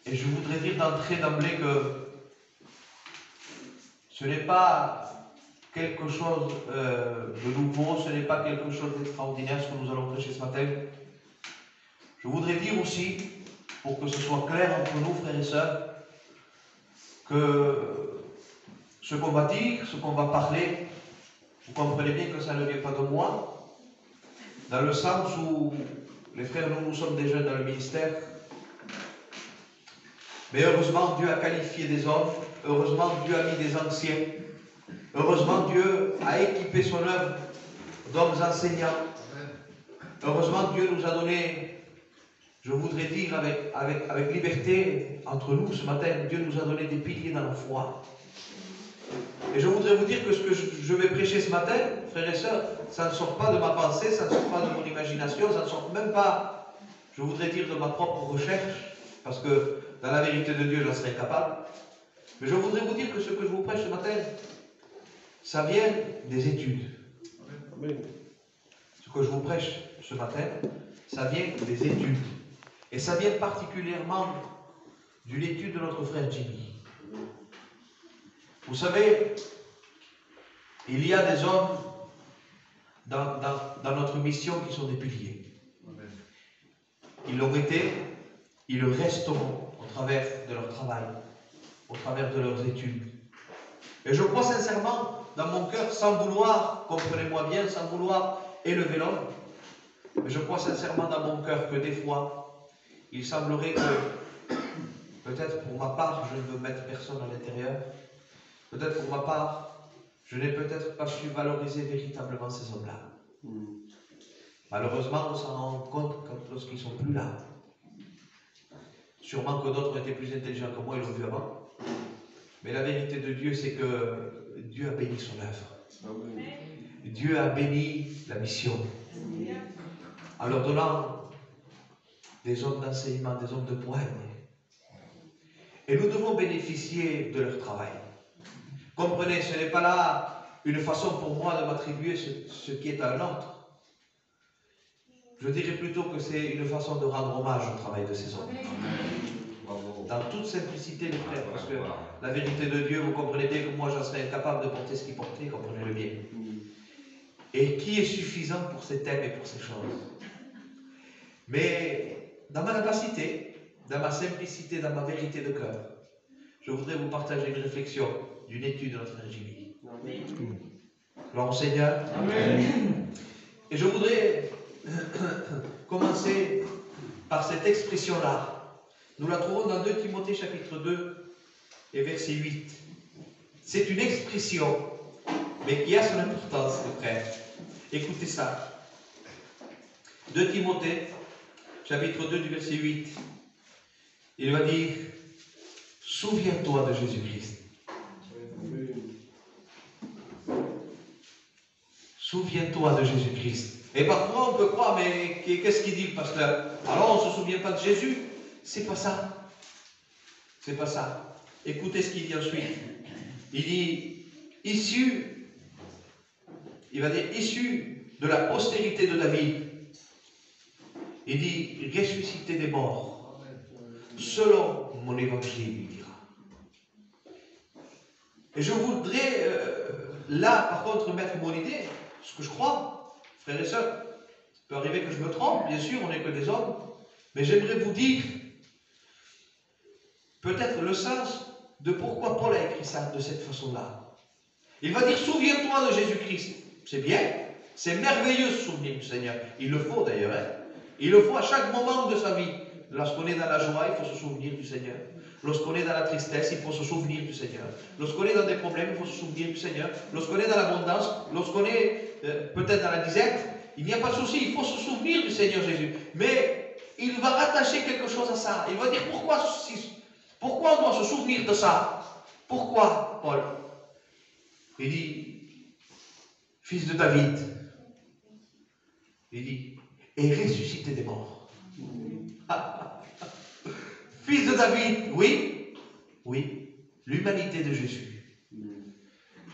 Et je voudrais dire d'emblée que ce n'est pas quelque chose de nouveau, ce n'est pas quelque chose d'extraordinaire ce que nous allons prêcher ce matin. Je voudrais dire aussi, pour que ce soit clair entre nous, frères et sœurs, que ce qu'on va dire, ce qu'on va parler, vous comprenez bien que ça ne vient pas de moi, dans le sens où les frères, nous sommes des jeunes dans le ministère, mais heureusement Dieu a qualifié des hommes, heureusement Dieu a mis des anciens, heureusement Dieu a équipé son œuvre d'hommes enseignants, heureusement Dieu nous a donné, je voudrais dire avec liberté entre nous ce matin, Dieu nous a donné des piliers dans la foi. Et je voudrais vous dire que ce que je vais prêcher ce matin, frères et sœurs, ça ne sort pas de ma pensée, ça ne sort pas de mon imagination, ça ne sort même pas, je voudrais dire, de ma propre recherche, parce que dans la vérité de Dieu, j'en serais incapable. Mais je voudrais vous dire que ce que je vous prêche ce matin, ça vient des études. Ce que je vous prêche ce matin, ça vient des études. Et ça vient particulièrement d'une étude de notre frère Jimmy. Vous savez, il y a des hommes dans notre mission qui sont des piliers. Ils l'ont été, ils le resteront au travers de leur travail, au travers de leurs études. Et je crois sincèrement, dans mon cœur, sans vouloir, comprenez-moi bien, sans vouloir élever l'homme, mais je crois sincèrement dans mon cœur que des fois, il semblerait que, peut-être pour ma part, je ne veux mettre personne à l'intérieur, peut-être pour ma part, je n'ai peut-être pas su valoriser véritablement ces hommes-là. Malheureusement, on s'en rend compte lorsqu'ils ne sont plus là. Sûrement que d'autres étaient plus intelligents que moi, ils l'ont vu avant. Mais la vérité de Dieu, c'est que Dieu a béni son œuvre. Dieu a béni la mission. En leur donnant des hommes d'enseignement, des hommes de poigne. Et nous devons bénéficier de leur travail. Comprenez, ce n'est pas là une façon pour moi de m'attribuer ce qui est à un autre. Je dirais plutôt que c'est une façon de rendre hommage au travail de ces hommes. Dans toute simplicité, les frères, parce que la vérité de Dieu, vous comprenez bien que moi, j'en serais incapable de porter ce qu'il portait, comprenez-le bien. Et qui est suffisant pour ces thèmes et pour ces choses. Mais dans ma capacité, dans ma simplicité, dans ma vérité de cœur, je voudrais vous partager une réflexion d'une étude de notre frère Jimmy. Gloire au Seigneur. Amen. Et je voudrais commencer par cette expression-là. Nous la trouvons dans 2 Timothée chapitre 2 et verset 8. C'est une expression, mais qui a son importance, mes frères. Écoutez ça. 2 Timothée chapitre 2 du verset 8. Il va dire, souviens-toi de Jésus-Christ. Souviens-toi de Jésus-Christ. Et parfois on peut croire, mais qu'est-ce qu'il dit le pasteur? Alors on ne se souvient pas de Jésus? C'est pas ça. C'est pas ça. Écoutez ce qu'il dit ensuite. Il dit, il va dire, issu de la postérité de David. Il dit, ressuscité des morts, selon mon évangile, il dira. Et je voudrais, là, par contre, mettre mon idée, ce que je crois, frères et sœurs. Il peut arriver que je me trompe, bien sûr, on n'est que des hommes, mais j'aimerais vous dire, peut-être le sens de pourquoi Paul a écrit ça de cette façon-là. Il va dire, souviens-toi de Jésus-Christ. C'est bien, c'est merveilleux ce souvenir du Seigneur. Il le faut d'ailleurs, hein. Il le faut à chaque moment de sa vie. Lorsqu'on est dans la joie, il faut se souvenir du Seigneur. Lorsqu'on est dans la tristesse, il faut se souvenir du Seigneur. Lorsqu'on est dans des problèmes, il faut se souvenir du Seigneur. Lorsqu'on est dans l'abondance, lorsqu'on est peut-être dans la disette, il n'y a pas de souci, il faut se souvenir du Seigneur Jésus. Mais il va rattacher quelque chose à ça. Il va dire pourquoi on doit se souvenir de ça? Pourquoi, Paul? Il dit, fils de David, il dit, et ressuscité des morts. Fils de David, oui, oui, l'humanité de Jésus.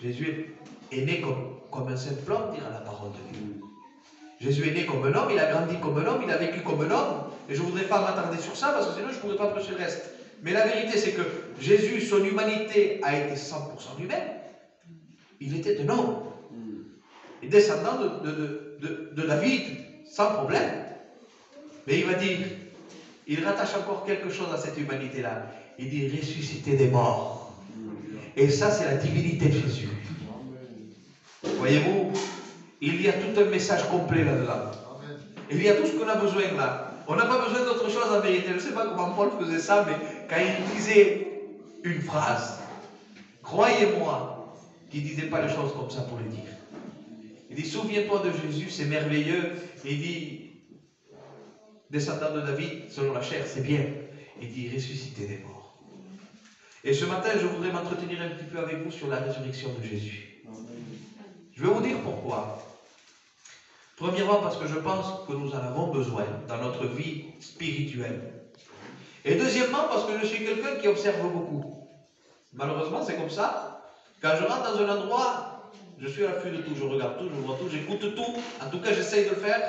Jésus est né comme comme un simple homme, dira la parole de Dieu. Jésus est né comme un homme, il a grandi comme un homme, il a vécu comme un homme. Et je ne voudrais pas m'attarder sur ça, parce que sinon je ne pourrais pas prêcher le reste. Mais la vérité, c'est que Jésus, son humanité a été 100% humaine. Il était un homme. Et descendant de David, sans problème. Mais il va dire, il rattache encore quelque chose à cette humanité-là. Il dit ressusciter des morts. Et ça, c'est la divinité de Jésus. Voyez-vous, il y a tout un message complet là-dedans. Il y a tout ce qu'on a besoin là. On n'a pas besoin d'autre chose en vérité. Je ne sais pas comment Paul faisait ça, mais quand il disait une phrase, croyez-moi, qu'il ne disait pas les choses comme ça pour les dire. Il dit, souviens-toi de Jésus, c'est merveilleux. Il dit, descendant de David, selon la chair, c'est bien. Il dit, ressusciter des morts. Et ce matin, je voudrais m'entretenir un petit peu avec vous sur la résurrection de Jésus. Je vais vous dire pourquoi. Premièrement, parce que je pense que nous en avons besoin dans notre vie spirituelle. Et deuxièmement, parce que je suis quelqu'un qui observe beaucoup. Malheureusement, c'est comme ça. Quand je rentre dans un endroit, je suis à l'affût de tout, je regarde tout, je vois tout, j'écoute tout. En tout cas, j'essaye de le faire.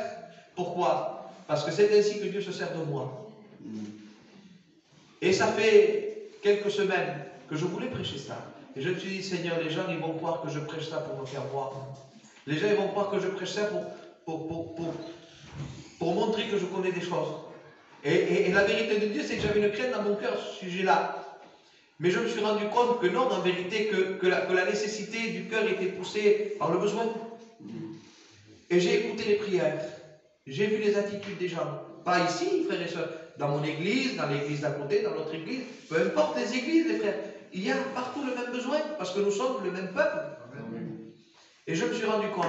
Pourquoi? Parce que c'est ainsi que Dieu se sert de moi. Et ça fait quelques semaines que je voulais prêcher ça. Et je me suis dit, Seigneur, les gens, ils vont croire que je prêche ça pour me faire voir. Les gens, ils vont croire que je prêche ça pour montrer que je connais des choses. Et la vérité de Dieu, c'est que j'avais une crainte dans mon cœur à ce sujet-là. Mais je me suis rendu compte que non, en vérité, que la nécessité du cœur était poussée par le besoin. Et j'ai écouté les prières. J'ai vu les attitudes des gens. Pas ici, frères et sœurs. Dans mon église, dans l'église d'à côté, dans notre église. Peu importe les églises, les frères. Il y a partout le même besoin, parce que nous sommes le même peuple. Et je me suis rendu compte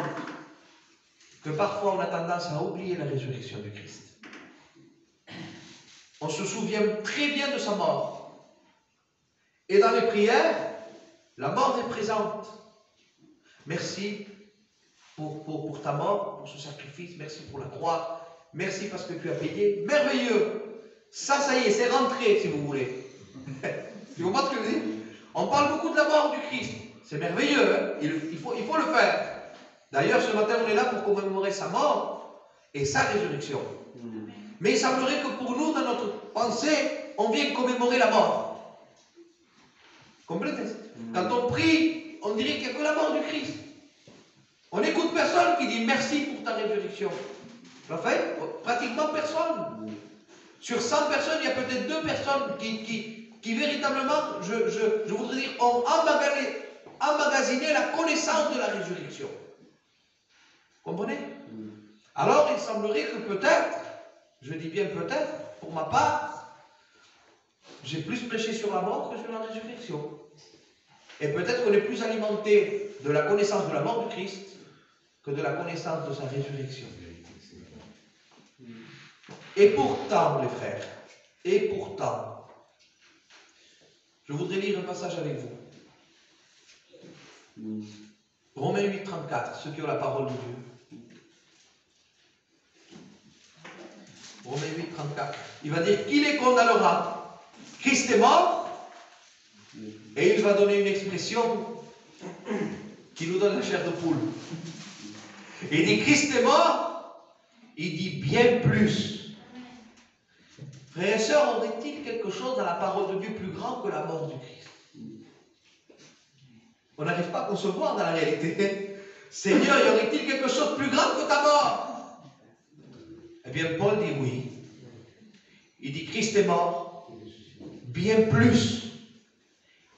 que parfois on a tendance à oublier la résurrection du Christ. On se souvient très bien de sa mort. Et dans les prières, la mort est présente. Merci pour ta mort, pour ce sacrifice, merci pour la croix, merci parce que tu as payé. Merveilleux! Ça y est, c'est rentré, si vous voulez. Tu comprends ce que je dis? On parle beaucoup de la mort du Christ. C'est merveilleux, hein? Il faut le faire. D'ailleurs, ce matin, on est là pour commémorer sa mort et sa résurrection. Mais il semblerait que pour nous, dans notre pensée, on vient commémorer la mort. Comprenez? Quand on prie, on dirait qu'il n'y a que la mort du Christ. On n'écoute personne qui dit merci pour ta résurrection. Enfin, pratiquement personne. Sur 100 personnes, il y a peut-être 2 personnes qui véritablement, je voudrais dire, ont emmagasiné la connaissance de la résurrection. Comprenez? Alors, il semblerait que peut-être, je dis bien peut-être, pour ma part, j'ai plus prêché sur la mort que sur la résurrection. Et peut-être qu'on est plus alimenté de la connaissance de la mort du Christ que de la connaissance de sa résurrection. Et pourtant, les frères, et pourtant, je voudrais lire un passage avec vous. Romains 8, 34, ceux qui ont la parole de Dieu. Romains 8, 34. Il va dire, qui les condamnera? Christ est mort, et il va donner une expression qui nous donne la chair de poule. Il dit, Christ est mort, il dit bien plus. Frères et sœurs, aurait-il quelque chose dans la parole de Dieu plus grand que la mort du Christ? On n'arrive pas à concevoir dans la réalité. Seigneur, y aurait-il quelque chose de plus grand que ta mort? Eh bien, Paul dit oui. Il dit, Christ est mort, bien plus,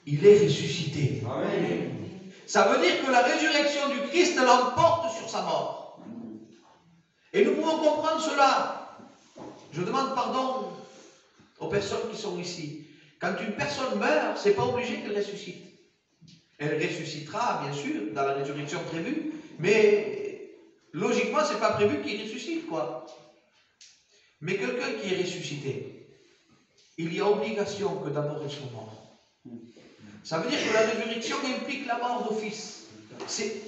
il est ressuscité. Amen. Ça veut dire que la résurrection du Christ l'emporte sur sa mort. Et nous pouvons comprendre cela. Je demande pardon aux personnes qui sont ici. Quand une personne meurt, ce n'est pas obligé qu'elle ressuscite. Elle ressuscitera, bien sûr, dans la résurrection prévue, mais logiquement, ce n'est pas prévu qu'il ressuscite, quoi. Mais quelqu'un qui est ressuscité, il y a obligation que d'abord il soit mort. Ça veut dire que la résurrection implique la mort d'office.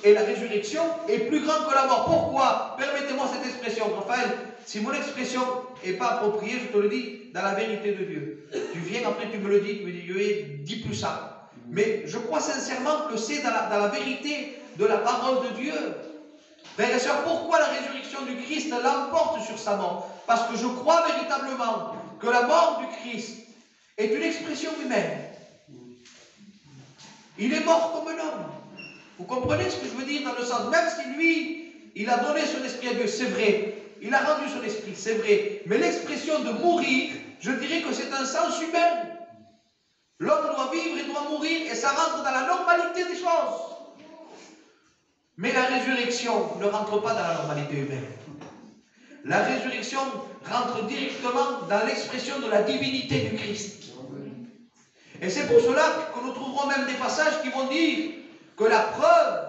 Et la résurrection est plus grande que la mort. Pourquoi? Permettez-moi cette expression. Raphaël, si mon expression n'est pas appropriée, je te le dis dans la vérité de Dieu. Tu viens, après tu me le dis, tu me dis, dis plus ça. Mais je crois sincèrement que c'est dans la vérité de la parole de Dieu. Frères et sœurs, pourquoi la résurrection du Christ l'emporte sur sa mort? Parce que je crois véritablement que la mort du Christ est une expression humaine. Il est mort comme un homme. Vous comprenez ce que je veux dire dans le sens, même si lui, il a donné son esprit à Dieu, c'est vrai. Il a rendu son esprit, c'est vrai. Mais l'expression de mourir, je dirais que c'est un sens humain. L'homme doit vivre et doit mourir, et ça rentre dans la normalité des choses. Mais la résurrection ne rentre pas dans la normalité humaine. La résurrection rentre directement dans l'expression de la divinité du Christ. Et c'est pour cela que nous trouverons même des passages qui vont dire que la preuve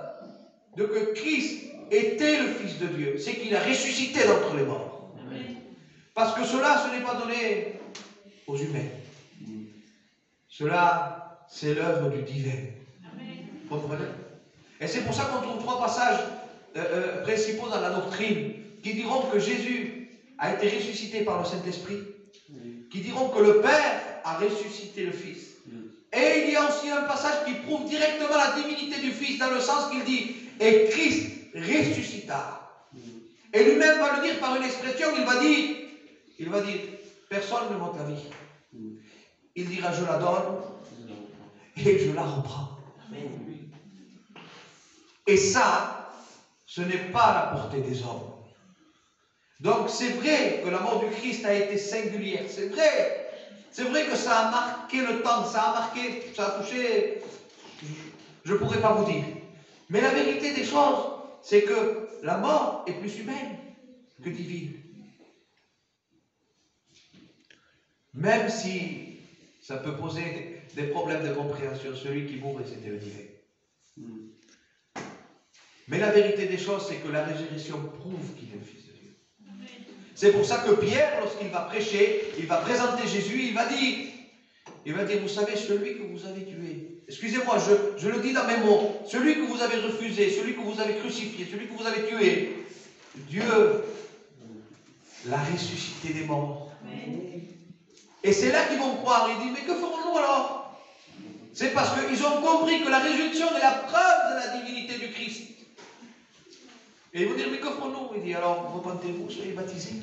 de que Christ était le Fils de Dieu, c'est qu'il a ressuscité d'entre les morts. Parce que cela, ce n'est pas donné aux humains. Cela, c'est l'œuvre du divin. Vous comprenez? Et c'est pour ça qu'on trouve trois passages principaux dans la doctrine qui diront que Jésus a été ressuscité par le Saint-Esprit, qui diront que le Père a ressuscité le Fils. Et il y a aussi un passage qui prouve directement la divinité du Fils dans le sens qu'il dit « Et Christ ressuscita ». Et lui-même va le dire par une expression, il va dire « Personne ne m'ôte la vie ». Il dira « Je la donne et je la reprends ». Et ça, ce n'est pas à la portée des hommes. Donc c'est vrai que la mort du Christ a été singulière, c'est vrai. C'est vrai que ça a marqué le temps, ça a touché, je ne pourrais pas vous dire. Mais la vérité des choses, c'est que la mort est plus humaine que divine. Même si ça peut poser des problèmes de compréhension, celui qui mourait, c'était le divin. Mais la vérité des choses, c'est que la résurrection prouve qu'il est le Fils de Dieu. C'est pour ça que Pierre, lorsqu'il va prêcher, il va présenter Jésus, il va dire, vous savez, celui que vous avez tué, excusez-moi, je le dis dans mes mots, celui que vous avez refusé, celui que vous avez crucifié, celui que vous avez tué, Dieu l'a ressuscité des morts. Et c'est là qu'ils vont croire. Il dit, mais que ferons-nous alors? C'est parce qu'ils ont compris que la résurrection est la preuve de la divinité du Christ. Et ils vont dire, mais que ferons-nous? Il dit, alors repentez-vous, soyez baptisés.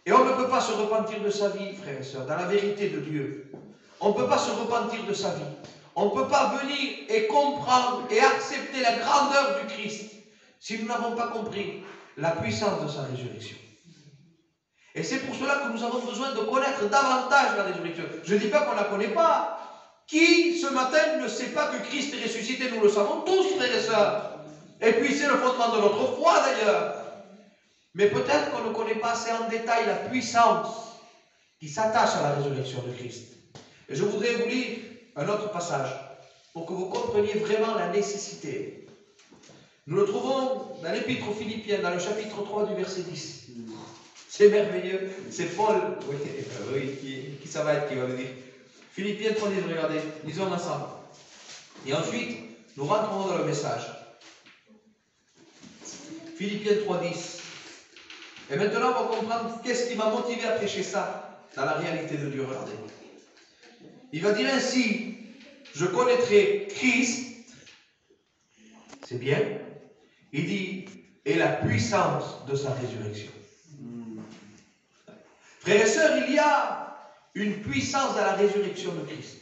Et on ne peut pas se repentir de sa vie, frères et sœurs, dans la vérité de Dieu. On ne peut pas se repentir de sa vie. On ne peut pas venir et comprendre et accepter la grandeur du Christ si nous n'avons pas compris la puissance de sa résurrection. Et c'est pour cela que nous avons besoin de connaître davantage la résurrection. Je ne dis pas qu'on ne la connaît pas. Qui, ce matin, ne sait pas que Christ est ressuscité? Nous le savons tous, frères et sœurs. Et puis c'est le fondement de notre foi d'ailleurs. Mais peut-être qu'on ne connaît pas assez en détail la puissance qui s'attache à la résurrection de Christ. Et je voudrais vous lire un autre passage pour que vous compreniez vraiment la nécessité. Nous le trouvons dans l'Épître aux Philippiens, dans le chapitre 3 du verset 10. C'est merveilleux. C'est Paul qui ça va être qui va le dire. Philippiens 3, 10, regardez, lisons ensemble. Et ensuite, nous rentrons dans le message. Philippiens 3, 10. Et maintenant, on va comprendre qu'est-ce qui m'a motivé à prêcher ça dans la réalité de Dieu. Regardez. Il va dire ainsi, je connaîtrai Christ, c'est bien. Il dit, et la puissance de sa résurrection. Frères et sœurs, il y a une puissance dans la résurrection de Christ.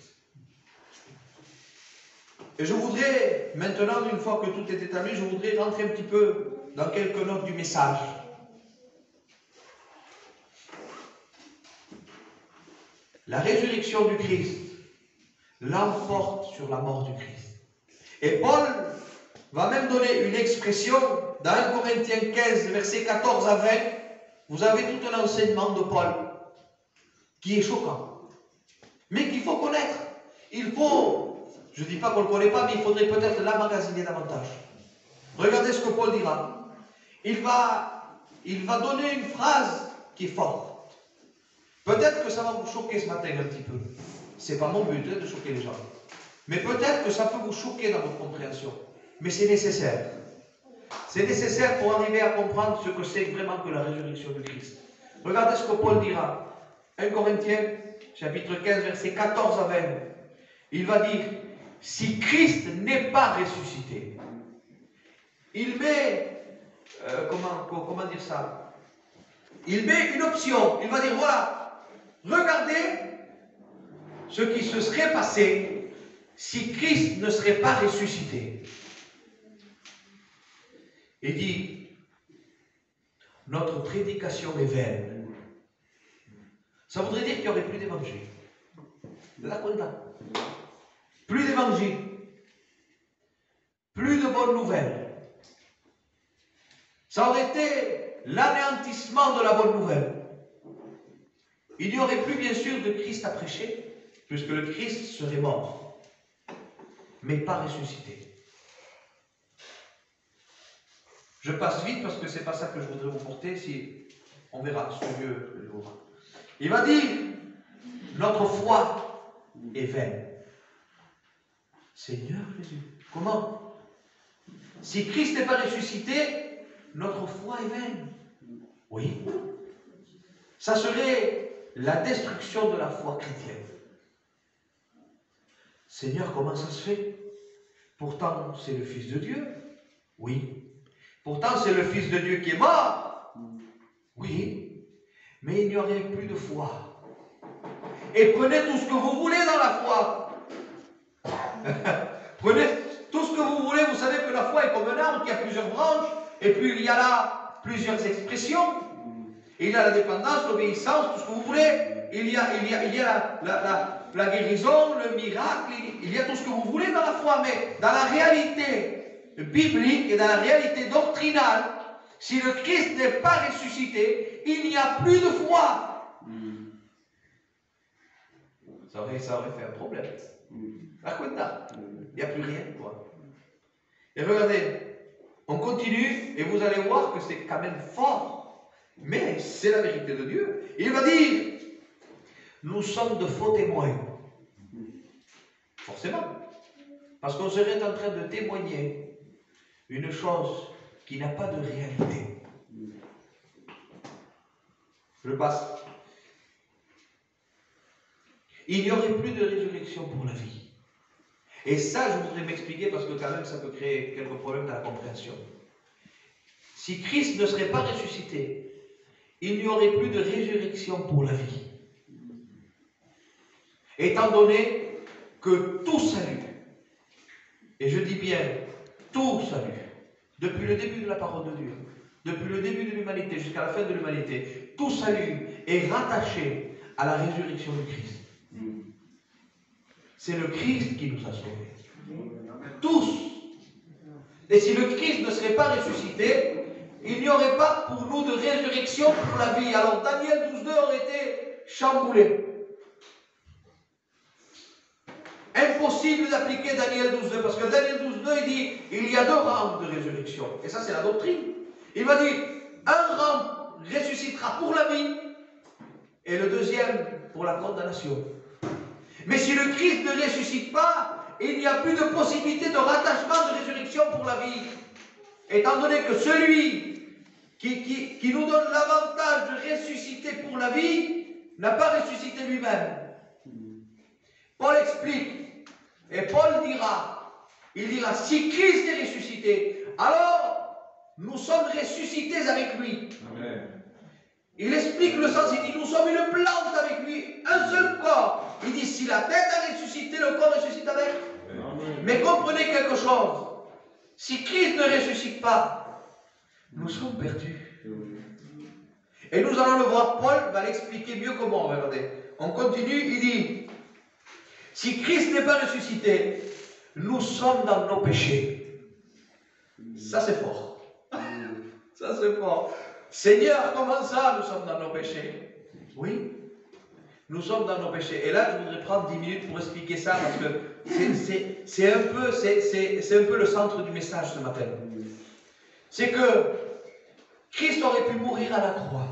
Et je voudrais, maintenant, une fois que tout est établi, je voudrais rentrer un petit peu dans quelques notes du message. La résurrection du Christ l'emporte sur la mort du Christ. Et Paul va même donner une expression dans 1 Corinthiens 15, versets 14 à 20. Vous avez tout un enseignement de Paul qui est choquant, mais qu'il faut connaître. Il faut, je ne dis pas qu'on ne le connaît pas, mais il faudrait peut-être l'emmagasiner davantage. Regardez ce que Paul dira. Il va donner une phrase qui est forte. Peut-être que ça va vous choquer ce matin un petit peu. Ce n'est pas mon but de choquer les gens. Mais peut-être que ça peut vous choquer dans votre compréhension. Mais c'est nécessaire. C'est nécessaire pour arriver à comprendre ce que c'est vraiment que la résurrection de Christ. Regardez ce que Paul dira. 1 Corinthiens, chapitre 15, versets 14 à 20. Il va dire, si Christ n'est pas ressuscité. Il met, comment dire ça? Il met une option. Il va dire, voilà, regardez ce qui se serait passé si Christ ne serait pas ressuscité. Il dit, notre prédication est vaine. Ça voudrait dire qu'il n'y aurait plus d'évangile. La condamne. Plus d'évangile. Plus de bonnes nouvelles. Ça aurait été l'anéantissement de la bonne nouvelle. Il n'y aurait plus bien sûr de Christ à prêcher, puisque le Christ serait mort, mais pas ressuscité. Je passe vite parce que ce n'est pas ça que je voudrais vous porter, si on verra ce Dieu le jour. Il va dire, notre foi est vaine. Seigneur Jésus, comment? Si Christ n'est pas ressuscité, notre foi est vaine. Oui. Ça serait la destruction de la foi chrétienne. Seigneur, comment ça se fait? Pourtant, c'est le Fils de Dieu. Oui. Pourtant, c'est le Fils de Dieu qui est mort. Oui. Mais il n'y aurait plus de foi. Et prenez tout ce que vous voulez dans la foi. Prenez tout ce que vous voulez. Vous savez que la foi est comme un arbre qui a plusieurs branches. Et puis il y a là plusieurs expressions. Il y a la dépendance, l'obéissance, tout ce que vous voulez. Il y a la guérison, le miracle. Il y a tout ce que vous voulez dans la foi. Mais dans la réalité biblique et dans la réalité doctrinale, si le Christ n'est pas ressuscité, il n'y a plus de foi. Ça aurait fait un problème. Il n'y a plus rien, quoi. Et regardez, on continue et vous allez voir que c'est quand même fort. Mais c'est la vérité de Dieu. Il va dire, nous sommes de faux témoins. Forcément. Parce qu'on serait en train de témoigner une chose qui n'a pas de réalité. Je passe. Il n'y aurait plus de résurrection pour la vie. Et ça, je voudrais m'expliquer parce que quand même, ça peut créer quelques problèmes dans la compréhension. Si Christ ne serait pas ressuscité, il n'y aurait plus de résurrection pour la vie. Étant donné que tout salut, et je dis bien tout salut, depuis le début de la parole de Dieu, depuis le début de l'humanité jusqu'à la fin de l'humanité, tout salut est rattaché à la résurrection du Christ. C'est le Christ qui nous a sauvés. Tous. Et si le Christ ne serait pas ressuscité, il n'y aurait pas pour nous de résurrection pour la vie. Alors Daniel 12.2 aurait été chamboulé. Impossible d'appliquer Daniel 12.2 parce que Daniel 12.2 il dit il y a deux rangs de résurrection. Et ça c'est la doctrine. Il va dire un rang ressuscitera pour la vie et le deuxième pour la condamnation. Mais si le Christ ne ressuscite pas, il n'y a plus de possibilité de rattachement de résurrection pour la vie. Étant donné que celui qui nous donne l'avantage de ressusciter pour la vie n'a pas ressuscité lui-même. Paul explique, et Paul dira, il dira, si Christ est ressuscité, alors nous sommes ressuscités avec lui. Amen. Il explique le sens, il dit, nous sommes une plante avec lui, un seul corps. Il dit, si la tête a ressuscité, le corps ressuscite avec. Amen. Mais comprenez quelque chose, si Christ ne ressuscite pas, nous sommes perdus. Et nous allons le voir, Paul va l'expliquer mieux que moi, regardez. On continue, il dit, si Christ n'est pas ressuscité, nous sommes dans nos péchés. Ça c'est fort. Ça c'est fort. Seigneur, comment ça, nous sommes dans nos péchés? Oui, nous sommes dans nos péchés. Et là, je voudrais prendre 10 minutes pour expliquer ça, parce que c'est un peu le centre du message ce matin. C'est que Christ aurait pu mourir à la croix.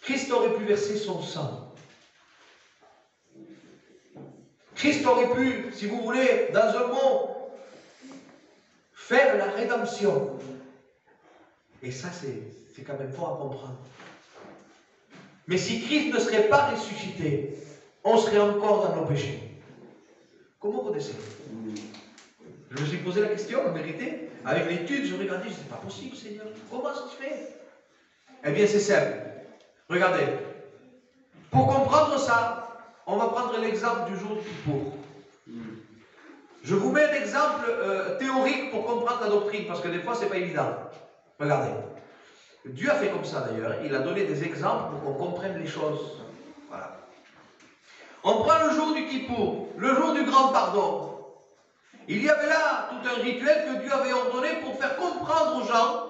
Christ aurait pu verser son sang. Christ aurait pu, si vous voulez, dans un mot, faire la rédemption. Et ça, c'est quand même fort à comprendre. Mais si Christ ne serait pas ressuscité, on serait encore dans nos péchés. Comment vous descendez? Je me suis posé la question, en vérité. Avec l'étude, je regardais, je dis, c'est pas possible, Seigneur. Comment ça se fait? Eh bien, c'est simple. Regardez. Pour comprendre ça, on va prendre l'exemple du jour du Kippour. Je vous mets un exemple théorique pour comprendre la doctrine, parce que des fois, c'est pas évident. Regardez. Dieu a fait comme ça d'ailleurs. Il a donné des exemples pour qu'on comprenne les choses. Voilà. On prend le jour du Kippour, le jour du grand pardon. Il y avait là tout un rituel que Dieu avait ordonné pour faire comprendre aux gens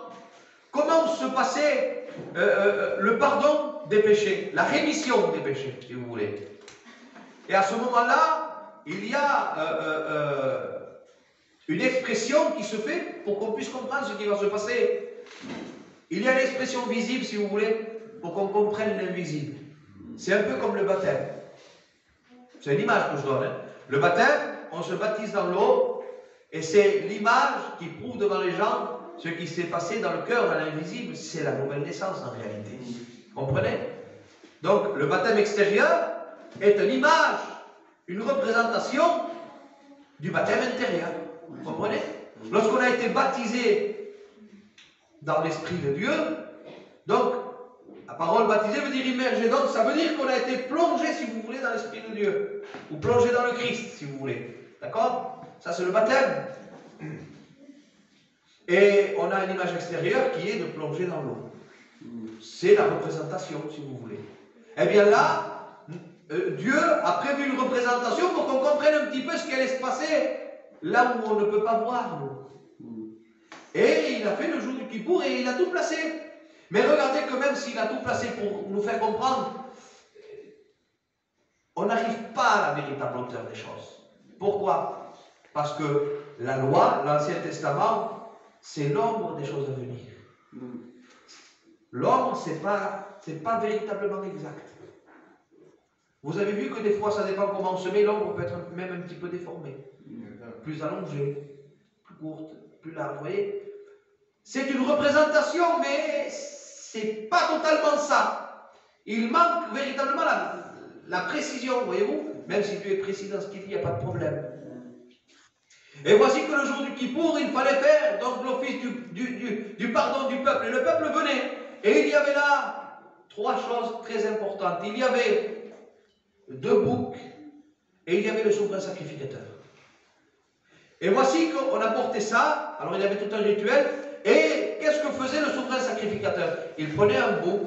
comment se passait le pardon des péchés, la rémission des péchés, si vous voulez. Et à ce moment-là, il y a une expression qui se fait pour qu'on puisse comprendre ce qui va se passer. Il y a une expression visible, si vous voulez, pour qu'on comprenne l'invisible. C'est un peu comme le baptême. C'est l'image que je donne. Hein. Le baptême, on se baptise dans l'eau, et c'est l'image qui prouve devant les gens ce qui s'est passé dans le cœur, dans l'invisible. C'est la nouvelle naissance en réalité. Comprenez? Donc, le baptême extérieur est une image, une représentation du baptême intérieur. Vous comprenez? Lorsqu'on a été baptisé dans l'Esprit de Dieu, donc, la parole baptisé veut dire immergé, donc ça veut dire qu'on a été plongé, si vous voulez, dans l'Esprit de Dieu, ou plongé dans le Christ, si vous voulez. D'accord? Ça, c'est le baptême. Et on a une image extérieure qui est de plonger dans l'eau. C'est la représentation, si vous voulez. Eh bien là, Dieu a prévu une représentation pour qu'on comprenne un petit peu ce qui allait se passer là où on ne peut pas voir l'eau. Et il a fait le jour du Kippour et il a tout placé. Mais regardez que même s'il a tout placé pour nous faire comprendre, on n'arrive pas à la véritable hauteur des choses. Pourquoi? Parce que la loi, l'Ancien Testament, c'est l'ombre des choses à venir. L'ombre, c'est pas véritablement exact. Vous avez vu que des fois, ça dépend comment on se met, l'ombre peut être même un petit peu déformée. Plus allongée, plus courte, plus large, vous voyez? C'est une représentation, mais c'est pas totalement ça. Il manque véritablement la précision, voyez-vous? Même si Dieu est précis dans ce qu'il dit, il n'y a pas de problème. Et voici que le jour du Kippour, il fallait faire donc l'office du pardon du peuple. Et le peuple venait. Et il y avait là 3 choses très importantes. Il y avait 2 boucs et il y avait le souverain sacrificateur. Et voici qu'on apportait ça. Alors il y avait tout un rituel. Et qu'est-ce que faisait le souverain sacrificateur? Il prenait un bouc,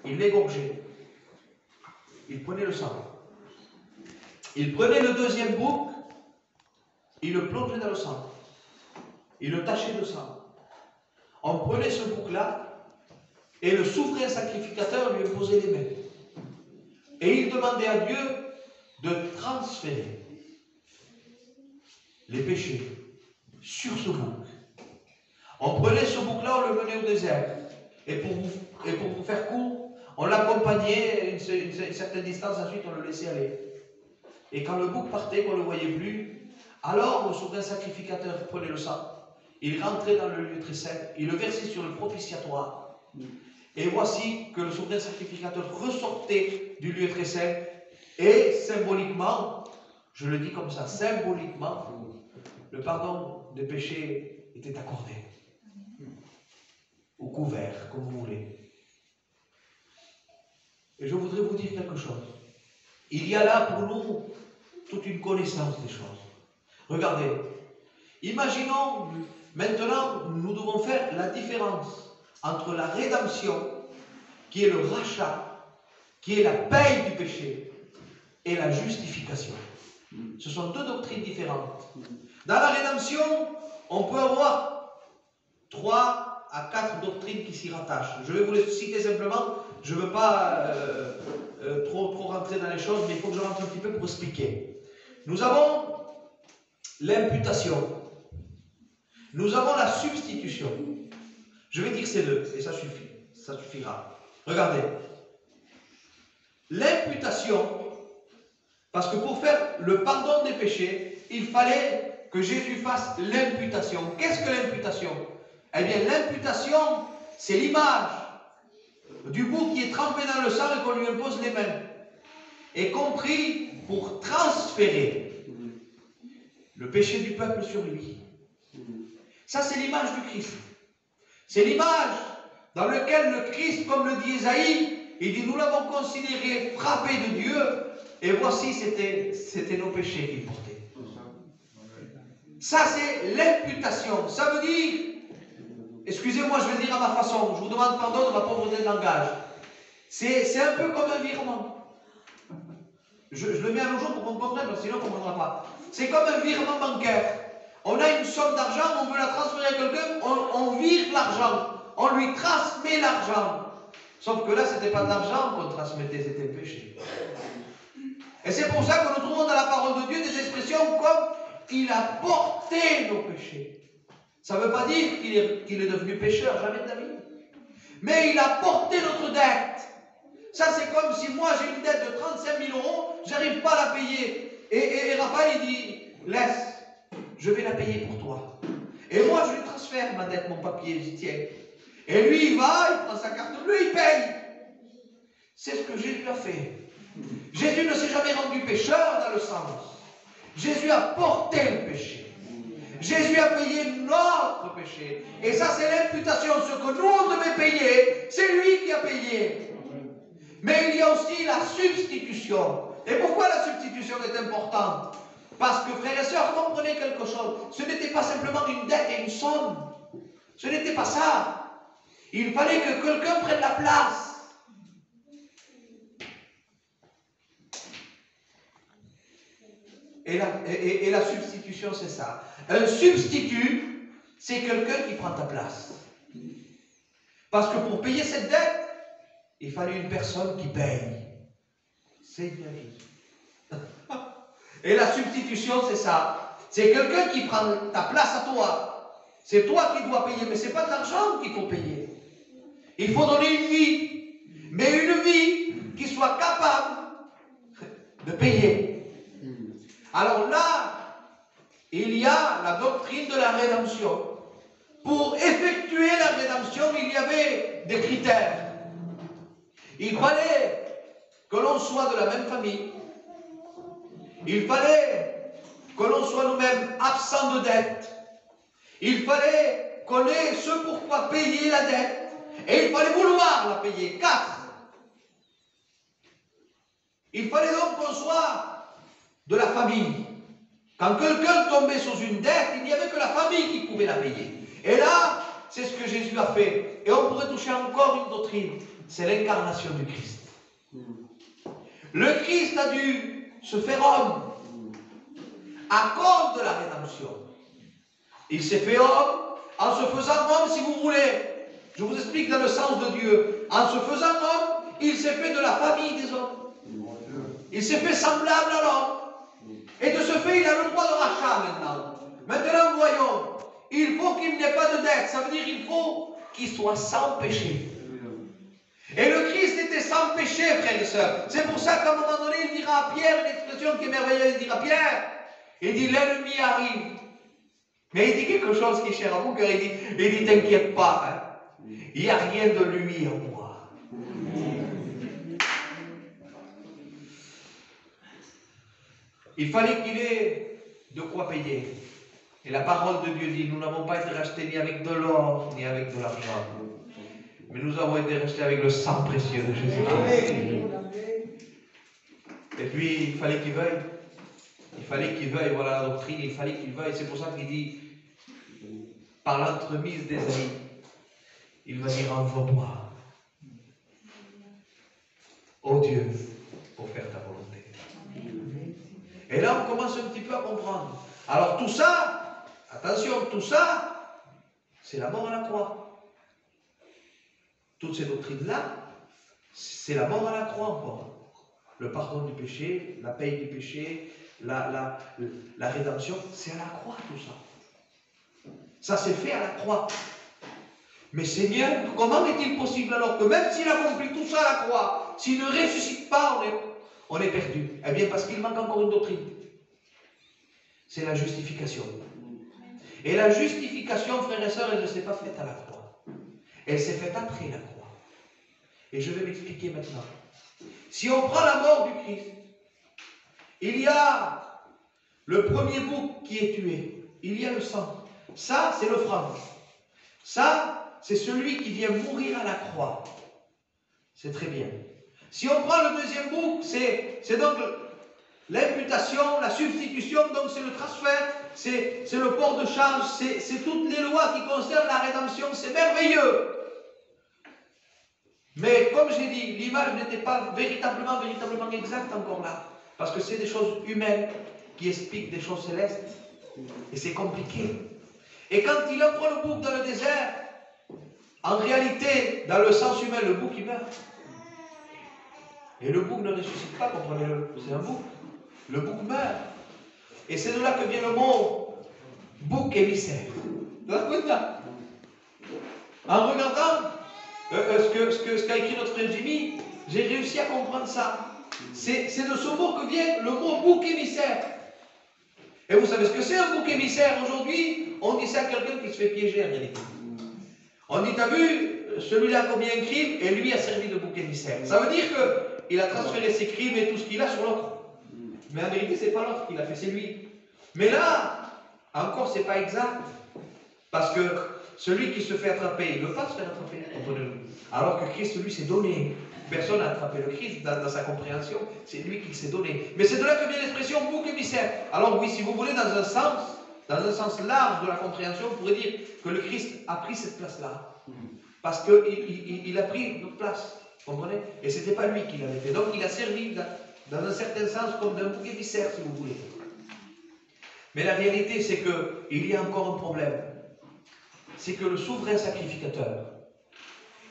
il l'égorgeait. Il prenait le sang. Il prenait le deuxième bouc, il le plongeait dans le sang. Il le tachait de sang. On prenait ce bouc-là et le souverain sacrificateur lui imposait les mains. Et il demandait à Dieu de transférer les péchés sur ce bouc. On prenait ce bouc-là, on le menait au désert. Et pour vous faire court, on l'accompagnait une certaine distance, ensuite on le laissait aller. Et quand le bouc partait, qu'on ne le voyait plus, alors le souverain sacrificateur prenait le sang, il rentrait dans le lieu très saint, il le versait sur le propitiatoire. Et voici que le souverain sacrificateur ressortait du lieu très saint, et symboliquement, je le dis comme ça, symboliquement, le pardon des péchés était accordé. Ou couvert, comme vous voulez. Et je voudrais vous dire quelque chose. Il y a là pour nous toute une connaissance des choses. Regardez, imaginons maintenant, nous devons faire la différence entre la rédemption, qui est le rachat, qui est la paye du péché, et la justification. Ce sont 2 doctrines différentes. Dans la rédemption, on peut avoir 3 à 4 doctrines qui s'y rattachent. Je vais vous les citer simplement, je ne veux pas trop rentrer dans les choses, mais il faut que je rentre un petit peu pour expliquer. Nous avons l'imputation. Nous avons la substitution. Je vais dire ces 2, et ça suffit. Ça suffira. Regardez. L'imputation, parce que pour faire le pardon des péchés, il fallait que Jésus fasse l'imputation. Qu'est-ce que l'imputation? Eh bien, l'imputation, c'est l'image du bouc qui est trempé dans le sang et qu'on lui impose les mains. Et compris pour transférer le péché du peuple sur lui. Ça, c'est l'image du Christ. C'est l'image dans laquelle le Christ, comme le dit Ésaïe, il dit, nous l'avons considéré frappé de Dieu, et voici, c'était nos péchés qu'il portait. Ça, c'est l'imputation. Ça veut dire, excusez-moi, je vais le dire à ma façon, je vous demande pardon de ma pauvreté de langage. C'est un peu comme un virement. Je le mets à nos jours pour qu'on comprenne, sinon on ne comprendra pas. C'est comme un virement bancaire. On a une somme d'argent, on veut la transférer à quelqu'un, on vire l'argent, on lui transmet l'argent. Sauf que là, ce n'était pas de l'argent qu'on transmettait, c'était le péché. Et c'est pour ça que nous trouvons dans la parole de Dieu des expressions comme « il a porté nos péchés ». Ça ne veut pas dire qu'il est devenu pécheur, jamais de la vie. Mais il a porté notre dette. Ça, c'est comme si moi, j'ai une dette de 35 000 €, je n'arrive pas à la payer. Et Raphaël, il dit, laisse, je vais la payer pour toi. Et moi, je lui transfère ma dette, mon papier, je dis, tiens. Et lui, il va, il prend sa carte bleue, il paye. C'est ce que Jésus a fait. Jésus ne s'est jamais rendu pécheur dans le sens. Jésus a porté le péché. Jésus a payé notre péché. Et ça, c'est l'imputation. Ce que nous, on devait payer, c'est lui qui a payé. Mais il y a aussi la substitution. Et pourquoi la substitution est importante? Parce que, frères et sœurs, comprenez quelque chose. Ce n'était pas simplement une dette et une somme. Ce n'était pas ça. Il fallait que quelqu'un prenne la place. Et la substitution, c'est ça. Un substitut, c'est quelqu'un qui prend ta place. Parce que pour payer cette dette, il fallait une personne qui paye. C'est bien dit. Et la substitution, c'est ça. C'est quelqu'un qui prend ta place à toi. C'est toi qui dois payer, mais ce n'est pas de l'argent qu'il faut payer. Il faut donner une vie. Mais une vie qui soit capable de payer. Alors là, il y a la doctrine de la rédemption. Pour effectuer la rédemption, il y avait des critères. Il fallait que l'on soit de la même famille. Il fallait que l'on soit nous-mêmes absents de dette. Il fallait qu'on ait ce pourquoi payer la dette. Et il fallait vouloir la payer. 4. Il fallait donc qu'on soit de la famille. Quand quelqu'un tombait sous une dette, il n'y avait que la famille qui pouvait la payer. Et là, c'est ce que Jésus a fait. Et on pourrait toucher encore une doctrine. C'est l'incarnation du Christ. Le Christ a dû se faire homme à cause de la rédemption. Il s'est fait homme en se faisant homme, si vous voulez. Je vous explique dans le sens de Dieu. En se faisant homme, il s'est fait de la famille des hommes. Il s'est fait semblable à l'homme. Et de ce fait, il a le droit de rachat maintenant. Maintenant, voyons. Il faut qu'il n'ait pas de dette. Ça veut dire qu'il faut qu'il soit sans péché. Et le Christ était sans péché, frères et sœurs. C'est pour ça qu'à un moment donné, il dira à Pierre, une expression qui est merveilleuse, il dira à Pierre, il dit, l'ennemi arrive. Mais il dit quelque chose qui est cher à vous, car il dit, t'inquiète pas, hein. Il n'y a rien de lui en moi. Il fallait qu'il ait de quoi payer. Et la parole de Dieu dit, nous n'avons pas été rachetés ni avec de l'or, ni avec de l'argent. Mais nous avons été rachetés avec le sang précieux de Jésus-Christ. Et puis, il fallait qu'il veuille. Il fallait qu'il veuille, voilà la doctrine, il fallait qu'il veuille. C'est pour ça qu'il dit, par l'entremise d'Ésaïe, il va dire, envoie-moi, ô Dieu, pour faire ta volonté. Et là, on commence un petit peu à comprendre. Alors tout ça, attention, tout ça, c'est la mort à la croix. Toutes ces doctrines-là, c'est la mort à la croix encore. Le pardon du péché, la paye du péché, la rédemption, c'est à la croix tout ça. Ça s'est fait à la croix. Mais Seigneur, comment est-il possible alors que même s'il accomplit tout ça à la croix, s'il ne ressuscite pas, on est perdu? Eh bien parce qu'il manque encore une doctrine. C'est la justification. Et la justification, frères et sœurs, elle ne s'est pas faite à la croix. Elle s'est faite après la croix. Et je vais m'expliquer maintenant. Si on prend la mort du Christ, il y a Le premier bouc qui est tué, il y a le sang. Ça, c'est l'offrande. Ça, c'est celui qui vient mourir à la croix. C'est très bien. Si on prend le deuxième bouc, c'est donc l'imputation, la substitution, donc c'est le transfert, c'est le port de charge, c'est toutes les lois qui concernent la rédemption, c'est merveilleux. Mais comme j'ai dit, l'image n'était pas véritablement exacte encore là, parce que c'est des choses humaines qui expliquent des choses célestes, et c'est compliqué. Et quand il envoie le bouc dans le désert, en réalité, dans le sens humain, le bouc il meurt. Et le bouc ne ressuscite pas, comprenez-le, c'est un bouc. Le bouc meurt. Et c'est de là que vient le mot bouc émissaire. En regardant ce qu'a écrit notre frère Jimmy, j'ai réussi à comprendre ça. C'est de ce mot que vient le mot bouc émissaire. Et vous savez ce que c'est un bouc émissaire aujourd'hui? On dit ça à quelqu'un qui se fait piéger en réalité. On dit, t'as vu, celui-là a commis un crime et lui a servi de bouc émissaire. Ça veut dire qu'il a transféré ses crimes et tout ce qu'il a sur l'autre. Mais en vérité, c'est pas l'autre qui l'a fait, c'est lui. Mais là, encore, c'est pas exact. Parce que celui qui se fait attraper, il ne veut pas se faire attraper. Alors que Christ, lui, s'est donné. Personne n'a attrapé le Christ dans sa compréhension. C'est lui qui s'est donné. Mais c'est de là que vient l'expression bouc émissaire. Alors oui, si vous voulez, dans un sens large de la compréhension, on pourrait dire que le Christ a pris cette place-là. Parce qu'il a pris notre place. Vous comprenez? Et ce n'était pas lui qui l'avait fait. Donc il a servi dans un certain sens comme d'un bouc émissaire, si vous voulez. Mais la réalité, c'est qu'il y a encore un problème. C'est que le souverain sacrificateur,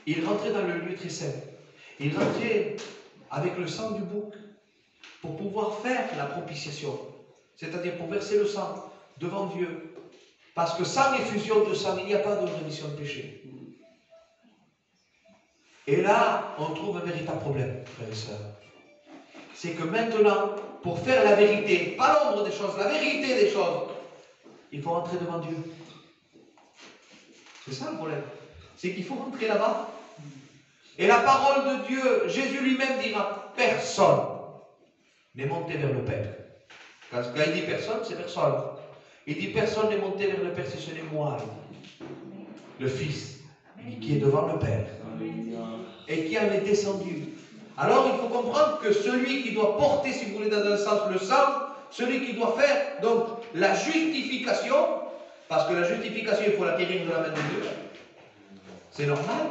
il rentrait dans le lieu très saint. Il rentrait avec le sang du bouc pour pouvoir faire la propitiation. C'est-à-dire pour verser le sang devant Dieu. Parce que sans effusion de sang, il n'y a pas de rémission de péché. Et là, on trouve un véritable problème, frères et sœurs. C'est que maintenant, pour faire la vérité, pas l'ombre des choses, la vérité des choses, il faut rentrer devant Dieu. C'est ça le problème. C'est qu'il faut rentrer là-bas. Et la parole de Dieu, Jésus lui-même dira, personne n'est monté vers le Père. Quand il dit personne, c'est personne. Il dit personne n'est monté vers le Père si ce n'est moi, le Fils, qui est devant le Père. Et qui en est descendu. Alors il faut comprendre que celui qui doit porter, si vous voulez, dans un sens, le sang, celui qui doit faire donc la justification, parce que la justification, il faut l'acquérir de la main de Dieu. C'est normal.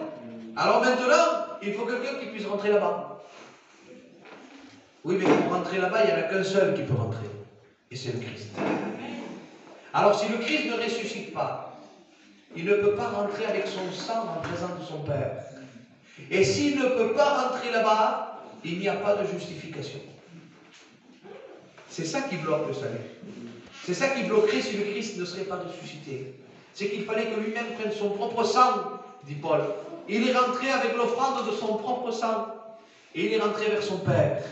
Alors maintenant, il faut quelqu'un qui puisse rentrer là-bas. Oui, mais pour rentrer là-bas, il n'y en a qu'un seul qui peut rentrer. Et c'est le Christ. Alors si le Christ ne ressuscite pas, il ne peut pas rentrer avec son sang en présence de son Père. Et s'il ne peut pas rentrer là-bas, il n'y a pas de justification. C'est ça qui bloque le salut. C'est ça qui bloquerait si le Christ ne serait pas ressuscité. C'est qu'il fallait que lui-même prenne son propre sang, dit Paul. Il est rentré avec l'offrande de son propre sang. Et il est rentré vers son Père.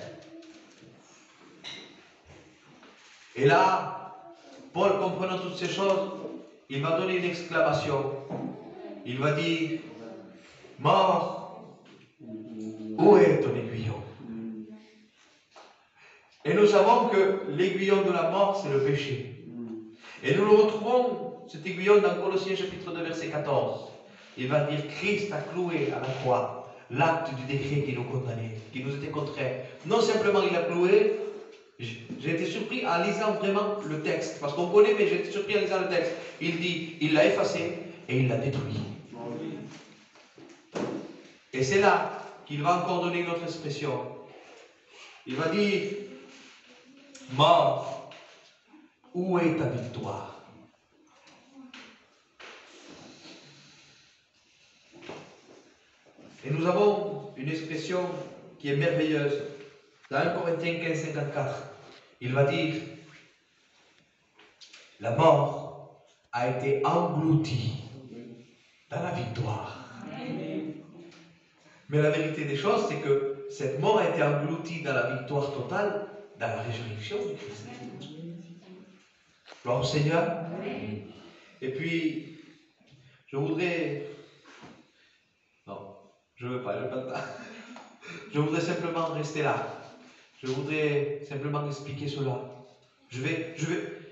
Et là, Paul, comprenant toutes ces choses, il va donner une exclamation. Il va dire, mort, où est ton aiguillon? Et nous savons que l'aiguillon de la mort, c'est le péché. Et nous le retrouvons, cet aiguillon, dans Colossiens chapitre 2, verset 14. Il va dire, Christ a cloué à la croix l'acte du décret qui nous condamnait, qui nous était contraire. Non simplement il a cloué, j'ai été surpris en lisant vraiment le texte, parce qu'on connaît, mais j'ai été surpris en lisant le texte. Il dit, il l'a effacé et il l'a détruit. Et c'est là qu'il va encore donner une autre expression. Il va dire, mort, où est ta victoire? Et nous avons une expression qui est merveilleuse. Dans 1 Corinthiens 15, 54, il va dire, la mort a été engloutie dans la victoire. Mais la vérité des choses, c'est que cette mort a été engloutie dans la victoire totale, dans la résurrection du Christ. Gloire au Seigneur. Et puis, je voudrais... Non, je ne veux pas, je n'ai pas le temps. Je voudrais simplement rester là. Je voudrais simplement expliquer cela. Je vais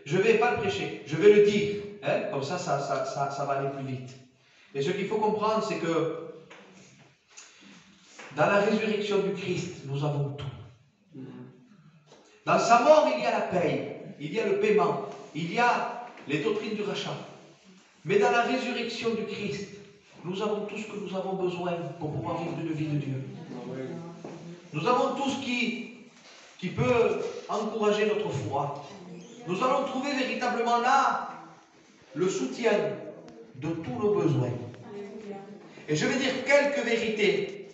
je ne vais pas le prêcher, je vais le dire. Hein? Comme ça va aller plus vite. Et ce qu'il faut comprendre, c'est que dans la résurrection du Christ, nous avons tout. Dans sa mort, il y a la paye, il y a le paiement, il y a les doctrines du rachat. Mais dans la résurrection du Christ, nous avons tout ce que nous avons besoin pour pouvoir vivre une vie de Dieu. Nous avons tout ce qui peut encourager notre foi. Nous allons trouver véritablement là le soutien de tous nos besoins. Et je vais dire quelques vérités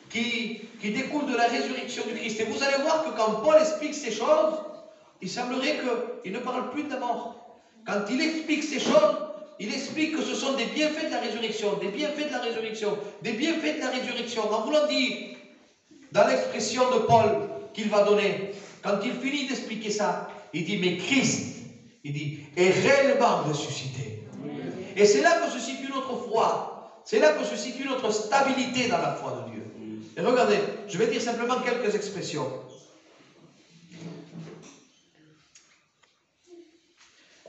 qui découlent de la résurrection du Christ. Et vous allez voir que quand Paul explique ces choses, il semblerait qu'il ne parle plus de la mort. Quand il explique ces choses, il explique que ce sont des bienfaits de la résurrection, des bienfaits de la résurrection, des bienfaits de la résurrection. En voulant dire, dans l'expression de Paul qu'il va donner, quand il finit d'expliquer ça, il dit, mais Christ, il dit, est réellement ressuscité. Et c'est là que se situe notre foi. C'est là que se situe notre stabilité dans la foi de Dieu. Et regardez, je vais dire simplement quelques expressions.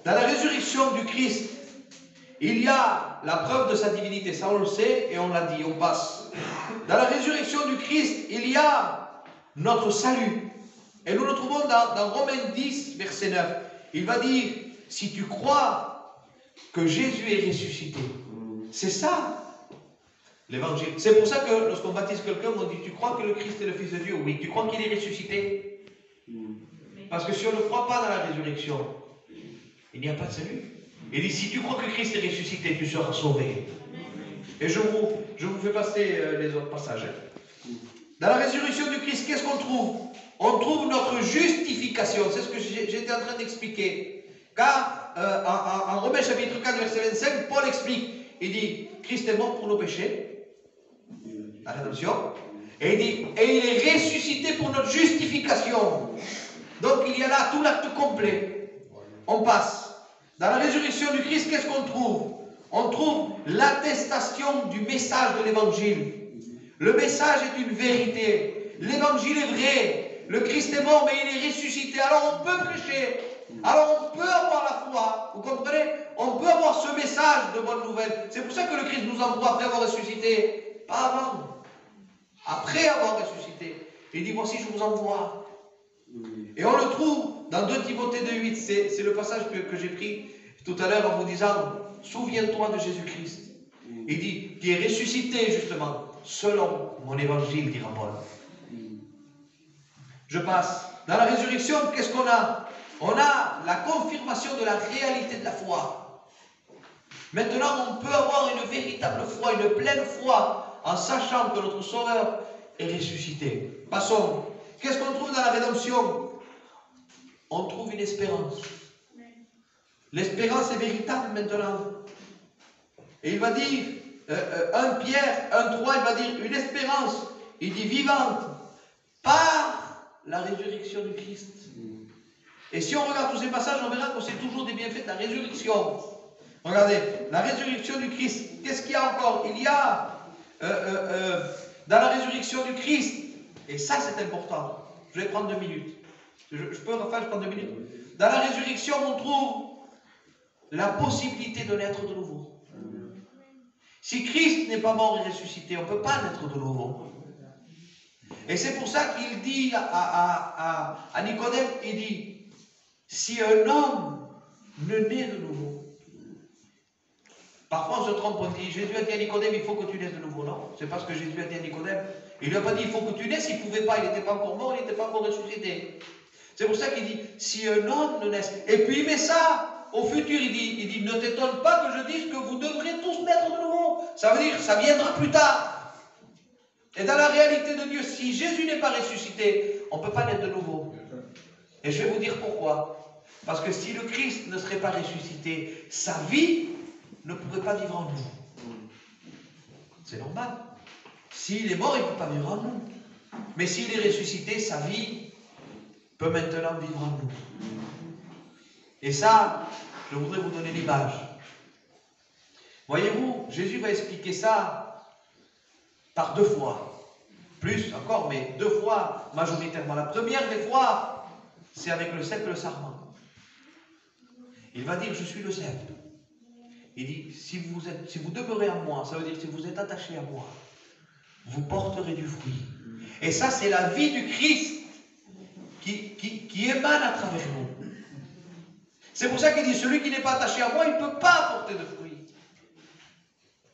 Dans la résurrection du Christ, il y a la preuve de sa divinité. Ça, on le sait et on l'a dit, on passe. Dans la résurrection du Christ, il y a notre salut. Et nous le trouvons dans Romains 10, verset 9. Il va dire, si tu crois que Jésus est ressuscité, c'est ça l'évangile. C'est pour ça que lorsqu'on baptise quelqu'un, on dit, tu crois que le Christ est le Fils de Dieu? Oui. Tu crois qu'il est ressuscité? Parce que si on ne croit pas dans la résurrection, il n'y a pas de salut. Il dit, si tu crois que Christ est ressuscité, tu seras sauvé. Et je vous fais passer les autres passages. Dans la résurrection du Christ, qu'est-ce qu'on trouve? On trouve notre justification. C'est ce que j'étais en train d'expliquer. Car en Romains chapitre 4, verset 25, Paul explique. Il dit, Christ est mort pour nos péchés, la rédemption. Et il dit, et il est ressuscité pour notre justification. Donc il y a là tout l'acte complet. On passe. Dans la résurrection du Christ, qu'est-ce qu'on trouve? On trouve l'attestation du message de l'évangile. Le message est une vérité. L'évangile est vrai. Le Christ est mort, mais il est ressuscité. Alors on peut prêcher. Alors on peut avoir la foi. Vous comprenez? On peut avoir ce message de bonne nouvelle. C'est pour ça que le Christ nous envoie après avoir ressuscité. Pas avant. Après avoir ressuscité. Il dit, voici, je vous envoie. Et on le trouve dans 2 Timothée 2,8. C'est le passage que j'ai pris tout à l'heure en vous disant, souviens-toi de Jésus-Christ. Il dit, qui est ressuscité justement, selon mon évangile, dira Paul. Je passe. Dans la résurrection, qu'est-ce qu'on a? On a la confirmation de la réalité de la foi. Maintenant, on peut avoir une véritable foi, une pleine foi, en sachant que notre Sauveur est ressuscité. Passons. Qu'est-ce qu'on trouve dans la rédemption? On trouve une espérance. L'espérance est véritable maintenant. Et il va dire, 1 Pierre 1,3, il va dire une espérance, il dit vivante, par la résurrection du Christ. Et si on regarde tous ces passages, on verra que c'est toujours des bienfaits de la résurrection. Regardez, la résurrection du Christ, qu'est-ce qu'il y a encore? Il y a, dans la résurrection du Christ, et ça c'est important, je vais prendre 2 minutes. Je peux refaire, je prends 2 minutes. Dans la résurrection, on trouve la possibilité de naître de nouveau. Si Christ n'est pas mort et ressuscité, on ne peut pas naître de nouveau. Et c'est pour ça qu'il dit à Nicodème, il dit, si un homme ne naît de nouveau, parfois on se trompe, on dit, Jésus a dit à Nicodème, il faut que tu naisses de nouveau. Non, c'est pas ce que Jésus a dit à Nicodème. Il ne lui a pas dit, il faut que tu naisses, il ne pouvait pas, il n'était pas encore mort, il n'était pas encore ressuscité. C'est pour ça qu'il dit, si un homme ne naisse, et puis il met ça au futur, il dit, ne t'étonne pas que je dise que vous devrez tous naître de nouveau. Ça veut dire, ça viendra plus tard. Et dans la réalité de Dieu, si Jésus n'est pas ressuscité, on ne peut pas naître de nouveau. Et je vais vous dire pourquoi. Parce que si le Christ ne serait pas ressuscité, sa vie ne pourrait pas vivre en nous. C'est normal. S'il est mort, il ne peut pas vivre en nous. Mais s'il est ressuscité, sa vie peut maintenant vivre en nous. Et ça, je voudrais vous donner l'image. Voyez-vous, Jésus va expliquer ça par 2 fois. Plus encore, mais 2 fois majoritairement. La première des fois, c'est avec le cep et le sarment. Il va dire, je suis le cep. Il dit, si vous demeurez à moi, ça veut dire si vous êtes attaché à moi, vous porterez du fruit. Et ça, c'est la vie du Christ qui émane à travers nous. C'est pour ça qu'il dit, celui qui n'est pas attaché à moi, il ne peut pas porter de fruit.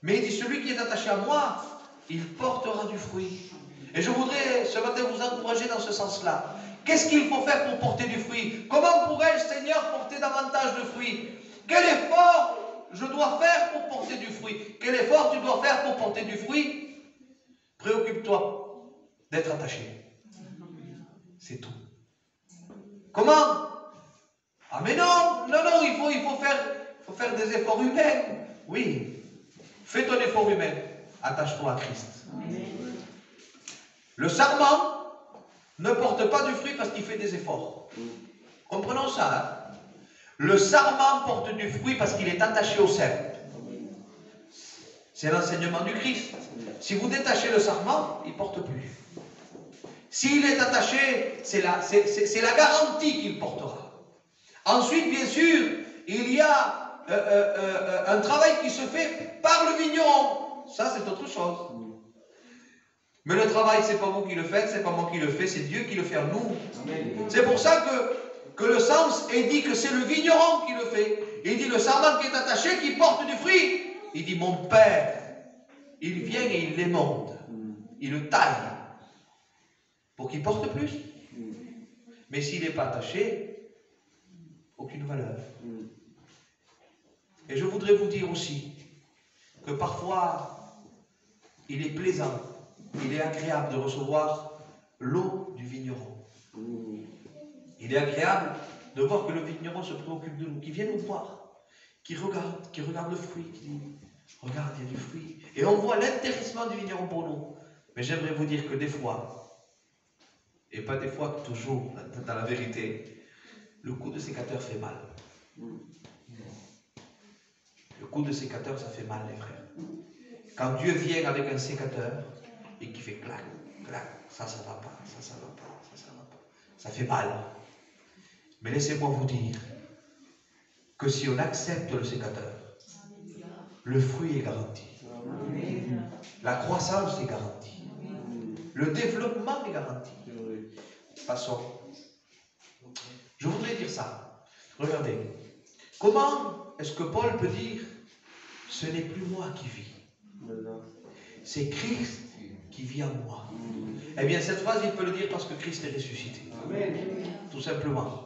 Mais il dit, celui qui est attaché à moi, il portera du fruit. Et je voudrais ce matin vous encourager dans ce sens-là. Qu'est-ce qu'il faut faire pour porter du fruit? Comment pourrais-je, Seigneur, porter davantage de fruits? Quel effort je dois faire pour porter du fruit? Quel effort tu dois faire pour porter du fruit? Préoccupe-toi d'être attaché. C'est tout. Comment? Ah mais non, il faut faire des efforts humains. Oui, fais ton effort humain. Attache-toi à Christ. Le sarment ne porte pas du fruit parce qu'il fait des efforts. Comprenons ça. Hein? Le sarment porte du fruit parce qu'il est attaché au cep. C'est l'enseignement du Christ. Si vous détachez le sarment, il ne porte plus. S'il est attaché, c'est la garantie qu'il portera. Ensuite, bien sûr, il y a un travail qui se fait par le vigneron. Ça, c'est autre chose. Mais le travail, c'est pas vous qui le faites, c'est pas moi qui le fais, c'est Dieu qui le fait en nous. C'est pour ça que le sens est dit que c'est le vigneron qui le fait. Il dit le sarment qui est attaché, qui porte du fruit. Il dit mon Père, il vient et il l'émonde. Il le taille pour qu'il porte plus. Mais s'il n'est pas attaché, aucune valeur. Et je voudrais vous dire aussi que parfois, il est plaisant, il est agréable de recevoir l'eau du vigneron. Il est agréable de voir que le vigneron se préoccupe de nous, qu'il vient nous voir, qu'il regarde le fruit, qu'il dit, regarde, il y a du fruit. Et on voit l'intéressement du vigneron pour nous. Mais j'aimerais vous dire que des fois, et pas des fois toujours, dans la vérité, le coup de sécateur fait mal. Le coup de sécateur, ça fait mal, les frères. Quand Dieu vient avec un sécateur et qui fait clac, clac, ça va pas, ça va pas, ça va pas. Ça fait mal. Mais laissez-moi vous dire que si on accepte le sécateur, le fruit est garanti. La croissance est garantie. Le développement est garanti. Passons. Je voudrais dire ça. Regardez. Comment est-ce que Paul peut dire « Ce n'est plus moi qui vis. C'est Christ qui vit en moi. » Eh bien, cette phrase, il peut le dire parce que Christ est ressuscité. Amen. Tout simplement.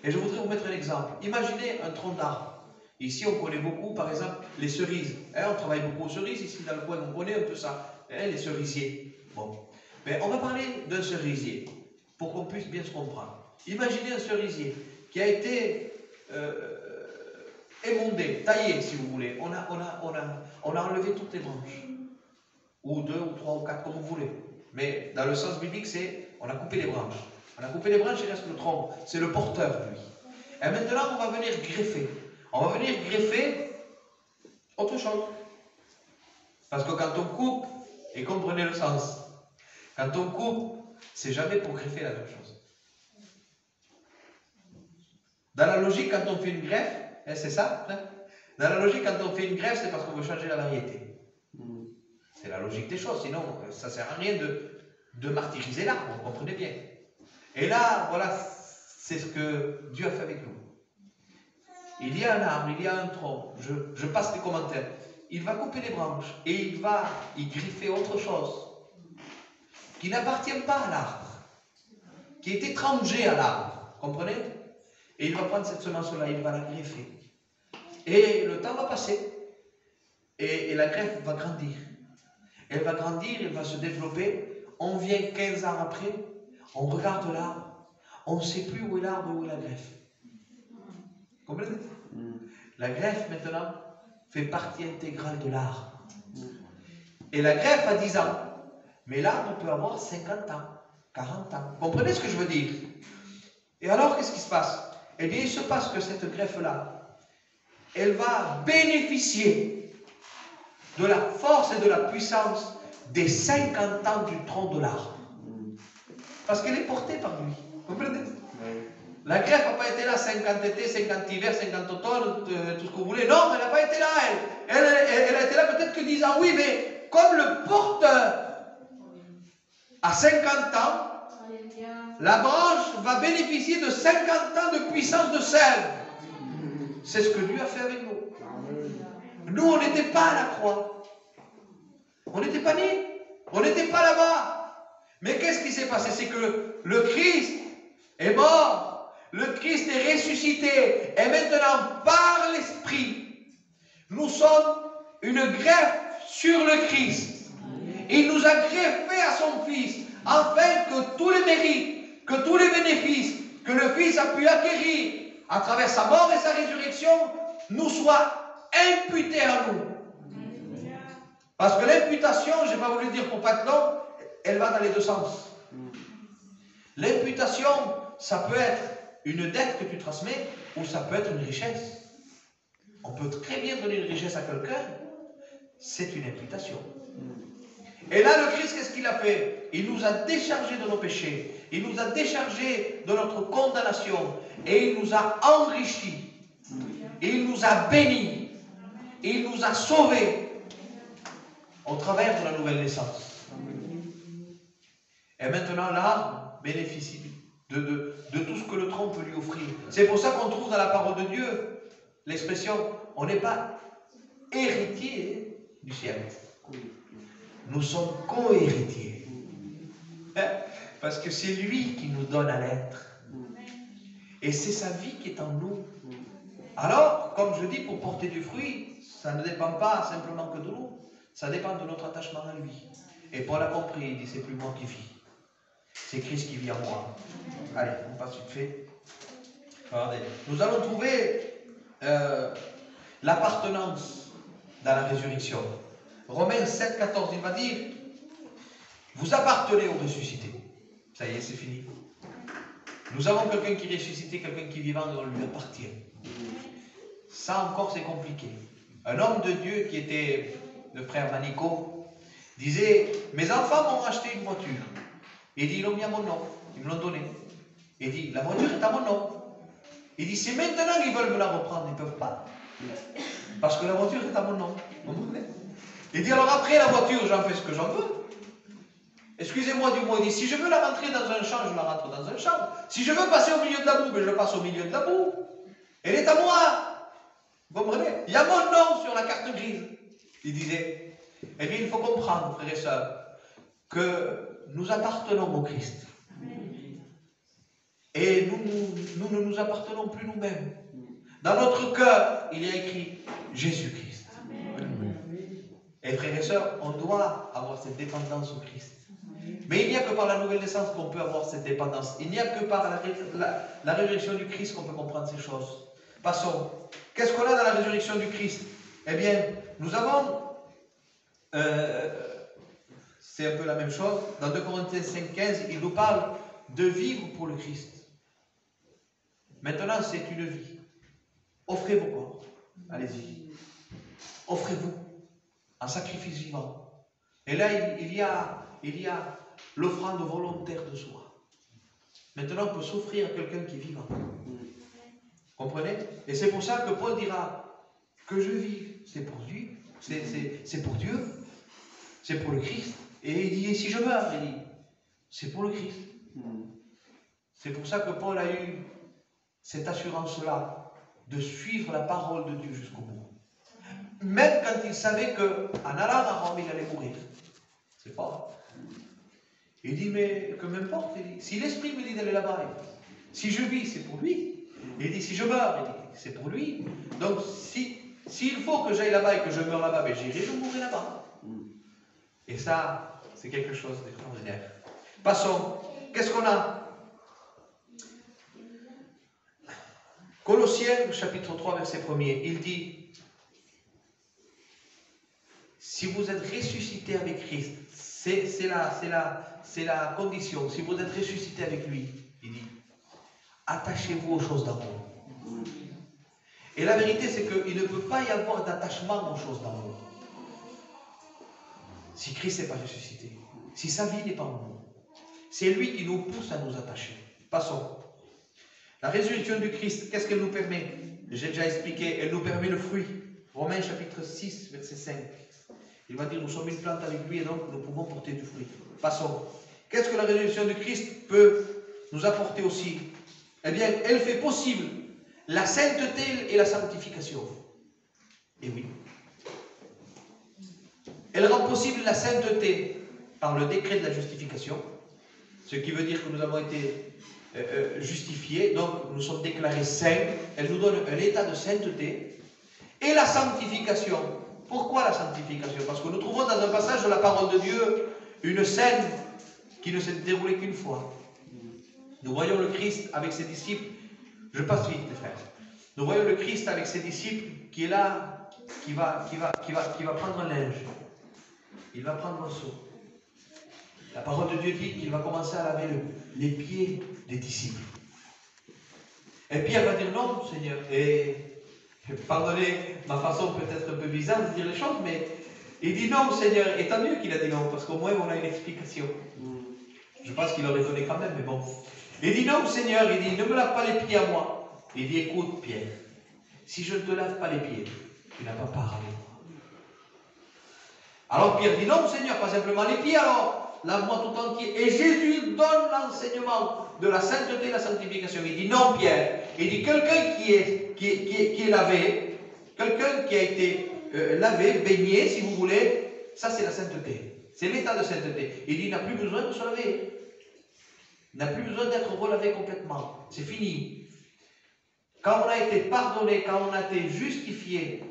Et je voudrais vous mettre un exemple. Imaginez un tronc d'arbre. Ici, on connaît beaucoup, par exemple, les cerises. On travaille beaucoup aux cerises. Ici, dans le coin, on connaît un peu ça. Les cerisiers. Bon. Mais on va parler d'un cerisier pour qu'on puisse bien se comprendre. Imaginez un cerisier qui a été émondé, taillé, si vous voulez. On a enlevé toutes les branches. Ou 2, ou 3, ou 4, comme vous voulez. Mais dans le sens biblique, c'est on a coupé les branches. On a coupé les branches, il reste le tronc. C'est le porteur, lui. Et maintenant, on va venir greffer. On va venir greffer autre chose. Parce que quand on coupe, et comprenez le sens, quand on coupe, c'est jamais pour greffer la même chose. Dans la logique, quand on fait une greffe, c'est ça, hein? Dans la logique, quand on fait une greffe, c'est parce qu'on veut changer la variété. C'est la logique des choses, sinon ça ne sert à rien de martyriser l'arbre, vous comprenez bien. Et là, voilà, c'est ce que Dieu a fait avec nous. Il y a un arbre, il y a un tronc, je passe les commentaires. Il va couper les branches et il va y griffer autre chose qui n'appartient pas à l'arbre, qui est étranger à l'arbre, comprenez? Et il va prendre cette semence-là, il va la greffer. Et le temps va passer et la greffe va grandir. Elle va grandir, elle va se développer. On vient 15 ans après, on regarde l'arbre, on ne sait plus où est l'arbre et où est la greffe. Comprenez? La greffe, maintenant, fait partie intégrale de l'arbre. Et la greffe a 10 ans. Mais l'arbre peut avoir 50 ans, 40 ans. Comprenez ce que je veux dire? Et alors, qu'est-ce qui se passe? Eh bien, il se passe que cette greffe-là, elle va bénéficier de la force et de la puissance des 50 ans du tronc de l'arbre. Parce qu'elle est portée par lui. Comprenez? La greffe n'a pas été là 50 étés, 50 hivers, 50 automnes, tout ce que vous voulez. Non, elle n'a pas été là, elle a été là peut-être que 10 ans. Oui, mais comme le porteur a 50 ans, la branche va bénéficier de 50 ans de puissance de sève. C'est ce que Dieu a fait avec nous. Nous, on n'était pas à la croix. On n'était pas nés. On n'était pas là-bas. Mais qu'est-ce qui s'est passé? C'est que le Christ est mort. Le Christ est ressuscité. Et maintenant, par l'Esprit, nous sommes une greffe sur le Christ. Il nous a greffé à son Fils, afin que tous les mérites, que tous les bénéfices que le Fils a pu acquérir à travers sa mort et sa résurrection, nous soient imputés à nous. Parce que l'imputation, je n'ai pas voulu dire pour pas être long, elle va dans les deux sens. L'imputation, ça peut être une dette que tu transmets, ou ça peut être une richesse. On peut très bien donner une richesse à quelqu'un, c'est une imputation. Et là, le Christ, qu'est-ce qu'il a fait? Il nous a déchargés de nos péchés. Il nous a déchargés de notre condamnation. Et il nous a enrichis. Il nous a bénis. Il nous a sauvés au travers de la nouvelle naissance. Et maintenant, là, bénéficie de tout ce que le trône peut lui offrir. C'est pour ça qu'on trouve dans la parole de Dieu l'expression, on n'est pas héritier du ciel. Nous sommes co-héritiers. Parce que c'est lui qui nous donne à l'être. Et c'est sa vie qui est en nous. Alors, comme je dis, pour porter du fruit, ça ne dépend pas simplement que de nous. Ça dépend de notre attachement à lui. Et Paul a compris, il dit, c'est plus moi qui vis. C'est Christ qui vit en moi. Allez, on passe vite fait. Regardez. Nous allons trouver l'appartenance dans la résurrection. Romains 7, 14, il va dire, vous appartenez au ressuscité. Ça y est, c'est fini. Nous avons quelqu'un qui est ressuscité, quelqu'un qui est vivant, et on lui appartient. Ça encore, c'est compliqué. Un homme de Dieu qui était le frère Manico disait, mes enfants m'ont acheté une voiture. Il dit, ils l'ont mis à mon nom, ils me l'ont donné. Il dit, la voiture est à mon nom. Il dit, si maintenant ils veulent me la reprendre, ils ne peuvent pas. Parce que la voiture est à mon nom. Il dit, alors après la voiture, j'en fais ce que j'en veux. Excusez-moi du mot, il dit, si je veux la rentrer dans un champ, je la rentre dans un champ. Si je veux passer au milieu de la boue, ben je passe au milieu de la boue. Elle est à moi. Vous comprenez? Il y a mon nom sur la carte grise. Il disait, eh bien, il faut comprendre, frères et sœurs, que nous appartenons au Christ. Et nous ne nous appartenons plus nous-mêmes. Dans notre cœur, il y a écrit Jésus-Christ. Et frères et sœurs, on doit avoir cette dépendance au Christ. Mais il n'y a que par la nouvelle naissance qu'on peut avoir cette dépendance. Il n'y a que par la résurrection du Christ qu'on peut comprendre ces choses. Passons. Qu'est-ce qu'on a dans la résurrection du Christ? Eh bien, nous avons, c'est un peu la même chose, dans 2 Corinthiens 5,15, il nous parle de vivre pour le Christ. Maintenant, c'est une vie. Offrez vos corps. Allez-y. Offrez-vous un sacrifice vivant. Et là, il y a l'offrande volontaire de soi. Maintenant, on peut s'offrir à quelqu'un qui est vivant. Comprenez? Et c'est pour ça que Paul dira que je vive, c'est pour lui, c'est pour Dieu, c'est pour le Christ. Et il dit, si je meurs, il dit, c'est pour le Christ. C'est pour ça que Paul a eu cette assurance-là de suivre la parole de Dieu jusqu'au bout. Même quand il savait qu'en allant à Rome, il allait mourir. C'est fort. Il dit, mais que m'importe, si l'Esprit me dit d'aller là-bas, si je vis, c'est pour lui. Il dit, si je meurs, c'est pour lui. Donc, s'il faut que j'aille là-bas et que je meure là-bas, ben, j'irai, je mourrai là-bas. Et ça, c'est quelque chose d'extraordinaire. Passons. Qu'est-ce qu'on a? Colossiens, chapitre 3, verset 1er, il dit, si vous êtes ressuscité avec Christ, c'est la condition, si vous êtes ressuscité avec lui, il dit, attachez-vous aux choses d'en haut. Et la vérité, c'est qu'il ne peut pas y avoir d'attachement aux choses d'en haut. Si Christ n'est pas ressuscité, si sa vie n'est pas en nous, c'est lui qui nous pousse à nous attacher. Passons. La résurrection du Christ, qu'est-ce qu'elle nous permet? J'ai déjà expliqué, elle nous permet le fruit. Romains chapitre 6, verset 5. Il va dire, nous sommes une plante avec lui et donc nous pouvons porter du fruit. Passons. Qu'est-ce que la résurrection du Christ peut nous apporter aussi? Eh bien, elle fait possible la sainteté et la sanctification. Et oui. Elle rend possible la sainteté par le décret de la justification, ce qui veut dire que nous avons été justifiés, donc nous sommes déclarés saints. Elle nous donne un état de sainteté. Et la sanctification. Pourquoi la sanctification? Parce que nous trouvons dans un passage de la parole de Dieu une scène qui ne s'est déroulée qu'une fois. Nous voyons le Christ avec ses disciples. Je passe vite, les frères. Nous voyons le Christ avec ses disciples qui est là, qui va prendre un linge. Il va prendre un seau. La parole de Dieu dit qu'il va commencer à laver les pieds des disciples. Et Pierre va dire non, Seigneur. Et pardonnez ma façon peut-être un peu bizarre de dire les choses, mais il dit non, Seigneur. Et tant mieux qu'il a dit non, parce qu'au moins on a une explication. Je pense qu'il aurait donné quand même, mais bon. Il dit non, Seigneur. Il dit ne me lave pas les pieds à moi. Il dit écoute, Pierre, si je ne te lave pas les pieds, tu n'as pas part avec moi. Alors Pierre dit non, Seigneur, pas simplement les pieds, alors lave-moi tout entier. Et Jésus donne l'enseignement de la sainteté et de la sanctification. Il dit non, Pierre. Il dit quelqu'un qui est lavé, quelqu'un qui a été lavé, baigné, si vous voulez, ça c'est la sainteté. C'est l'état de sainteté. Il dit il n'a plus besoin de se laver. Il n'a plus besoin d'être relavé complètement. C'est fini. Quand on a été pardonné, quand on a été justifié,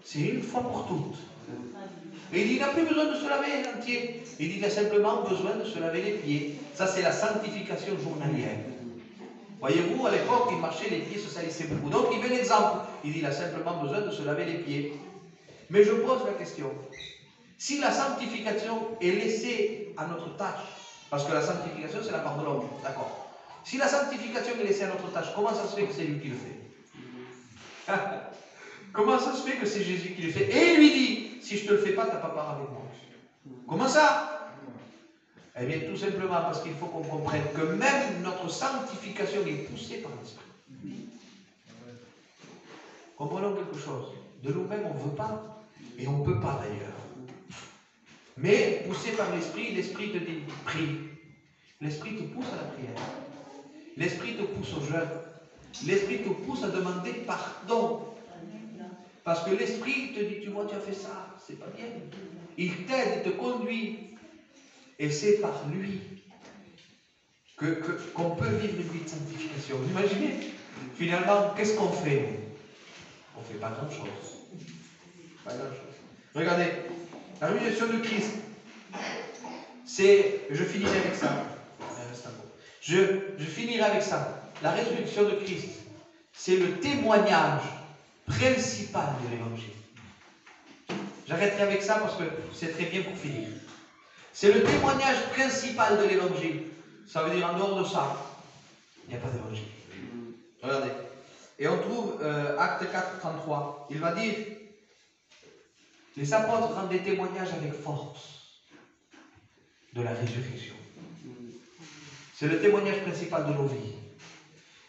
c'est une fois pour toutes. Et il dit, il n'a plus besoin de se laver entier. Il dit, il a simplement besoin de se laver les pieds. Ça, c'est la sanctification journalière. Voyez-vous, à l'époque, il marchait, les pieds se salissaient beaucoup. Donc, il met l'exemple. Il dit, il a simplement besoin de se laver les pieds. Mais je pose la question. Si la sanctification est laissée à notre tâche, parce que la sanctification, c'est la part de l'homme, d'accord? Si la sanctification est laissée à notre tâche, comment ça se fait que c'est lui qui le fait? Comment ça se fait que c'est Jésus qui le fait? Et il lui dit, si je ne te le fais pas, tu n'as pas part avec moi. Comment ça? Eh bien, tout simplement parce qu'il faut qu'on comprenne que même notre sanctification est poussée par l'Esprit. Comprenons quelque chose. De nous-mêmes, on ne veut pas, et on ne peut pas d'ailleurs. Mais poussé par l'Esprit, l'Esprit te dit, prie. L'Esprit te pousse à la prière. L'Esprit te pousse au jeûne. L'Esprit te pousse à demander pardon. Parce que l'Esprit te dit, tu vois, tu as fait ça, c'est pas bien. Il t'aide, il te conduit. Et c'est par lui qu'on peut vivre une vie de sanctification. Vous imaginez? Finalement, qu'est-ce qu'on fait? On ne fait pas grand-chose. Pas grand-chose. Regardez, la résurrection de Christ, c'est, je finirai avec ça. Je finirai avec ça. La résurrection de Christ, c'est le témoignage principal de l'évangile. J'arrêterai avec ça parce que c'est très bien pour finir. C'est le témoignage principal de l'évangile. Ça veut dire en dehors de ça, il n'y a pas d'évangile. Regardez. Et on trouve Acte 4, 33. Il va dire, les apôtres rendent des témoignages avec force de la résurrection. C'est le témoignage principal de nos vies.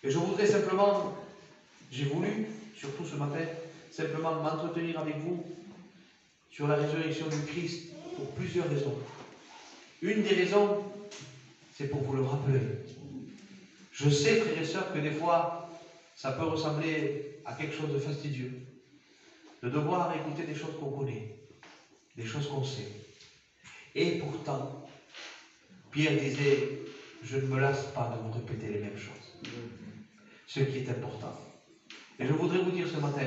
Et je voudrais simplement, j'ai voulu, surtout ce matin, simplement m'entretenir avec vous sur la résurrection du Christ pour plusieurs raisons. Une des raisons, c'est pour vous le rappeler. Je sais, frères et sœurs, que des fois, ça peut ressembler à quelque chose de fastidieux. De devoir écouter des choses qu'on connaît, des choses qu'on sait. Et pourtant, Pierre disait, je ne me lasse pas de vous répéter les mêmes choses. Ce qui est important. Et je voudrais vous dire ce matin,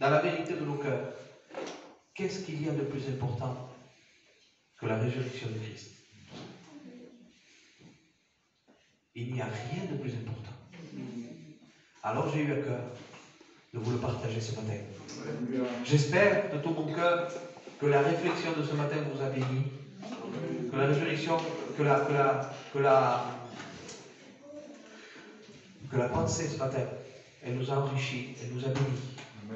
dans la vérité de nos cœurs, qu'est-ce qu'il y a de plus important que la résurrection de Christ? Il n'y a rien de plus important. Alors j'ai eu à cœur de vous le partager ce matin. J'espère de tout mon cœur que la réflexion de ce matin vous a béni, que la résurrection, que la pensée ce matin, elle nous a enrichis, elle nous a bénis,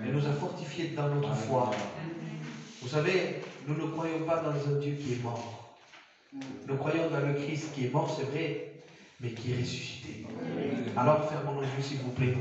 elle nous a fortifiés dans notre foi. Vous savez, nous ne croyons pas dans un Dieu qui est mort. Nous croyons dans le Christ qui est mort, c'est vrai, mais qui est ressuscité. Alors fermons nos yeux, s'il vous plaît.